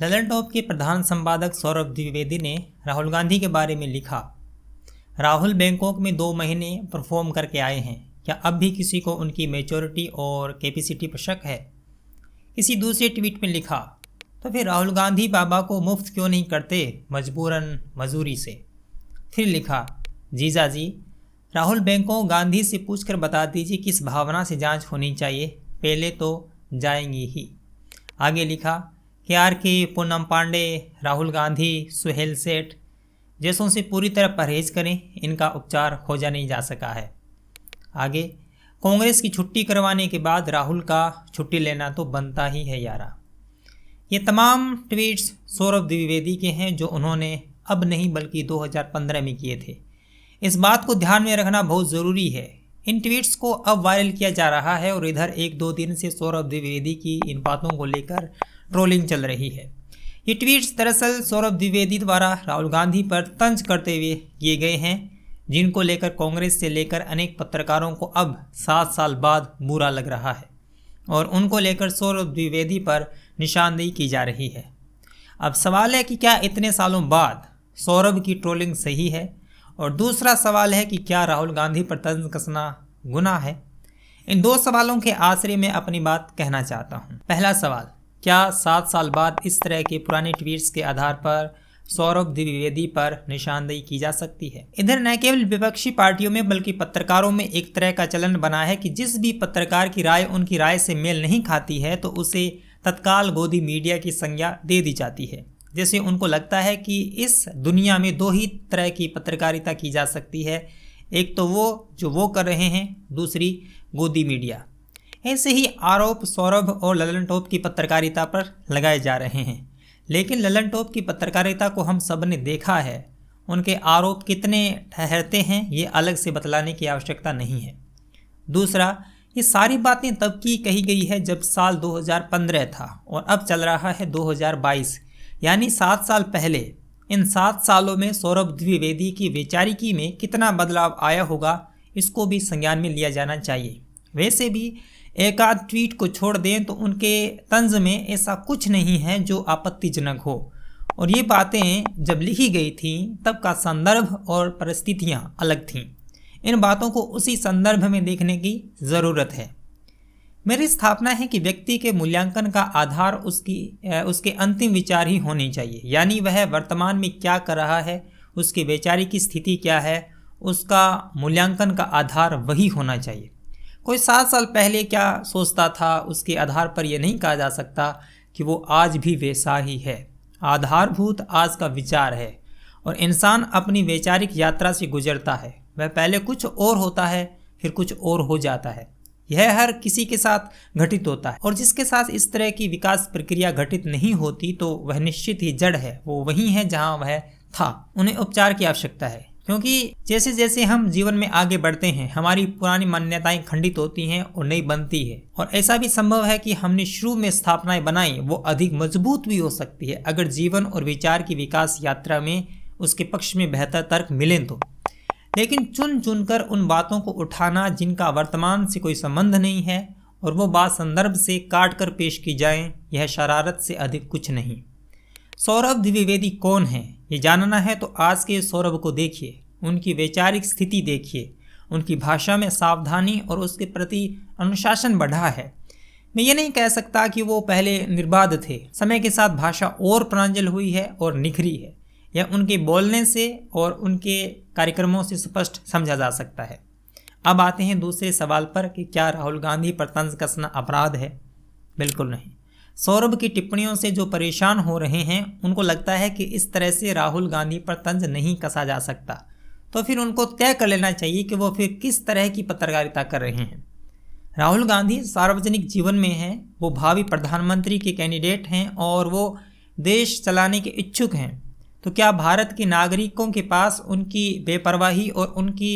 Lalan top के प्रधान संपादक सौरभ द्विवेदी ने राहुल गांधी के बारे में लिखा, राहुल बैंकॉक में 2 महीने परफॉर्म करके आए हैं, क्या अब भी किसी को उनकी मैच्योरिटी और कैपेसिटी पर शक है। किसी दूसरे ट्वीट में लिखा, तो फिर राहुल गांधी बाबा को मुफ्त क्यों नहीं करते, मजबूरन मजूरी से। फिर लिखा, जीजा जी राहुल बैंकॉक गांधी से पूछकर बता दीजिए किस भावना से जांच होनी चाहिए, पहले तो जाएंगी ही। आगे लिखा, के पूनम पांडे, राहुल गांधी, सुहेल सेठ जैसों से पूरी तरह परहेज करें, इनका उपचार खोजा नहीं जा सका है। आगे, कांग्रेस की छुट्टी करवाने के बाद राहुल का छुट्टी लेना तो बनता ही है यारा। ये तमाम ट्वीट्स सौरभ द्विवेदी के हैं जो उन्होंने अब नहीं बल्कि 2015 में किए थे। इस बात को ध्यान में रखना बहुत ज़रूरी है। इन ट्वीट्स को अब वायरल किया जा रहा है और इधर 1-2 दिन से सौरभ द्विवेदी की इन बातों को लेकर ट्रोलिंग चल रही है। ये ट्वीट्स दरअसल सौरभ द्विवेदी द्वारा राहुल गांधी पर तंज करते हुए किए गए हैं, जिनको लेकर कांग्रेस से लेकर अनेक पत्रकारों को अब 7 साल बाद बुरा लग रहा है और उनको लेकर सौरभ द्विवेदी पर निशानदेही की जा रही है। अब सवाल है कि क्या इतने सालों बाद सौरभ की ट्रोलिंग सही है, और दूसरा सवाल है कि क्या राहुल गांधी पर तंज कसना गुनाह है। इन 2 सवालों के आश्रय में अपनी बात कहना चाहता हूँ। पहला सवाल, क्या 7 साल बाद इस तरह के पुराने ट्वीट्स के आधार पर सौरभ द्विवेदी पर निशानदेही की जा सकती है। इधर न केवल विपक्षी पार्टियों में बल्कि पत्रकारों में एक तरह का चलन बना है कि जिस भी पत्रकार की राय उनकी राय से मेल नहीं खाती है तो उसे तत्काल गोदी मीडिया की संज्ञा दे दी जाती है। जैसे उनको लगता है कि इस दुनिया में 2 ही तरह की पत्रकारिता की जा सकती है, एक तो वो जो वो कर रहे हैं, दूसरी गोदी मीडिया। ऐसे ही आरोप सौरभ और ललन टॉप की पत्रकारिता पर लगाए जा रहे हैं, लेकिन ललन टॉप की पत्रकारिता को हम सब ने देखा है। उनके आरोप कितने ठहरते हैं ये अलग से बतलाने की आवश्यकता नहीं है। दूसरा, ये सारी बातें तब की कही गई है जब साल 2015 था और अब चल रहा है 2022, यानी 7 साल पहले। इन 7 सालों में सौरभ द्विवेदी की वैचारिकी में कितना बदलाव आया होगा, इसको भी संज्ञान में लिया जाना चाहिए। वैसे भी एक आध ट्वीट को छोड़ दें तो उनके तंज में ऐसा कुछ नहीं है जो आपत्तिजनक हो, और ये बातें जब लिखी गई थीं तब का संदर्भ और परिस्थितियाँ अलग थीं। इन बातों को उसी संदर्भ में देखने की ज़रूरत है। मेरी स्थापना है कि व्यक्ति के मूल्यांकन का आधार उसके अंतिम विचार ही होने चाहिए, यानी वह वर्तमान में क्या कर रहा है, उसकी वैचारिक स्थिति क्या है, उसका मूल्यांकन का आधार वही होना चाहिए। कोई 7 साल पहले क्या सोचता था उसके आधार पर यह नहीं कहा जा सकता कि वो आज भी वैसा ही है। आधारभूत आज का विचार है और इंसान अपनी वैचारिक यात्रा से गुजरता है। वह पहले कुछ और होता है, फिर कुछ और हो जाता है। यह हर किसी के साथ घटित होता है, और जिसके साथ इस तरह की विकास प्रक्रिया घटित नहीं होती तो वह निश्चित ही जड़ है, वो वही है जहाँ वह था। उन्हें उपचार की आवश्यकता है, क्योंकि जैसे जैसे हम जीवन में आगे बढ़ते हैं हमारी पुरानी मान्यताएं खंडित होती हैं और नई बनती है। और ऐसा भी संभव है कि हमने शुरू में स्थापनाएं बनाई वो अधिक मजबूत भी हो सकती है अगर जीवन और विचार की विकास यात्रा में उसके पक्ष में बेहतर तर्क मिलें तो। लेकिन चुन चुनकर उन बातों को उठाना जिनका वर्तमान से कोई संबंध नहीं है और वो बात संदर्भ से काट कर पेश की जाएं, यह शरारत से अधिक कुछ नहीं। सौरभ द्विवेदी कौन है ये जानना है तो आज के सौरभ को देखिए, उनकी वैचारिक स्थिति देखिए, उनकी भाषा में सावधानी और उसके प्रति अनुशासन बढ़ा है। मैं ये नहीं कह सकता कि वो पहले निर्बाध थे। समय के साथ भाषा और प्रांजल हुई है और निखरी है। यह उनके बोलने से और उनके कार्यक्रमों से स्पष्ट समझा जा सकता है। अब आते हैं दूसरे सवाल पर कि क्या राहुल गांधी पर तंज कसना अपराध है। बिल्कुल नहीं। सौरभ की टिप्पणियों से जो परेशान हो रहे हैं उनको लगता है कि इस तरह से राहुल गांधी पर तंज नहीं कसा जा सकता, तो फिर उनको तय कर लेना चाहिए कि वो फिर किस तरह की पत्रकारिता कर रहे हैं। राहुल गांधी सार्वजनिक जीवन में हैं, वो भावी प्रधानमंत्री के कैंडिडेट हैं और वो देश चलाने के इच्छुक हैं। तो क्या भारत के नागरिकों के पास उनकी बेपरवाही और उनकी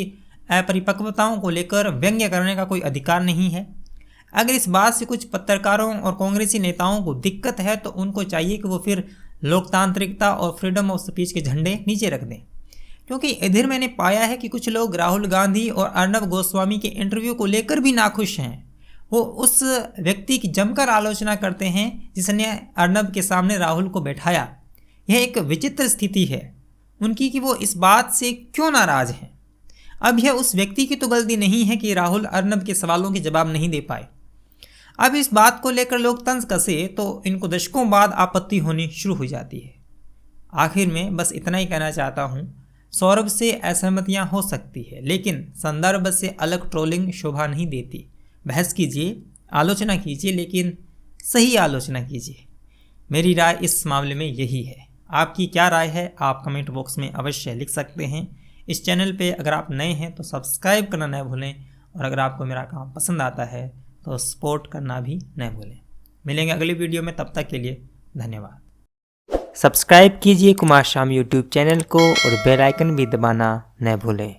अपरिपक्वताओं को लेकर व्यंग्य करने का कोई अधिकार नहीं है? अगर इस बात से कुछ पत्रकारों और कांग्रेसी नेताओं को दिक्कत है तो उनको चाहिए कि वो फिर लोकतांत्रिकता और फ्रीडम ऑफ स्पीच के झंडे नीचे रख दें, क्योंकि इधर मैंने पाया है कि कुछ लोग राहुल गांधी और अर्नब गोस्वामी के इंटरव्यू को लेकर भी नाखुश हैं। वो उस व्यक्ति की जमकर आलोचना करते हैं जिसने अर्नब के सामने राहुल को बैठाया। यह एक विचित्र स्थिति है उनकी कि वो इस बात से क्यों नाराज हैं। अब यह उस व्यक्ति की तो गलती नहीं है कि राहुल अर्नब के सवालों के जवाब नहीं दे पाए। अब इस बात को लेकर लोग तंज कसे तो इनको दशकों बाद आपत्ति होनी शुरू हो जाती है। आखिर में बस इतना ही कहना चाहता हूँ, सौरभ से असहमतियाँ हो सकती है लेकिन संदर्भ से अलग ट्रोलिंग शोभा नहीं देती। बहस कीजिए, आलोचना कीजिए, लेकिन सही आलोचना कीजिए। मेरी राय इस मामले में यही है। आपकी क्या राय है आप कमेंट बॉक्स में अवश्य लिख सकते हैं। इस चैनल पे अगर आप नए हैं तो सब्सक्राइब करना न भूलें और अगर आपको मेरा काम पसंद आता है तो सपोर्ट करना भी न भूलें। मिलेंगे अगली वीडियो में, तब तक के लिए धन्यवाद। सब्सक्राइब कीजिए कुमार शाम यूट्यूब चैनल को और बेल आइकन भी दबाना न भूलें।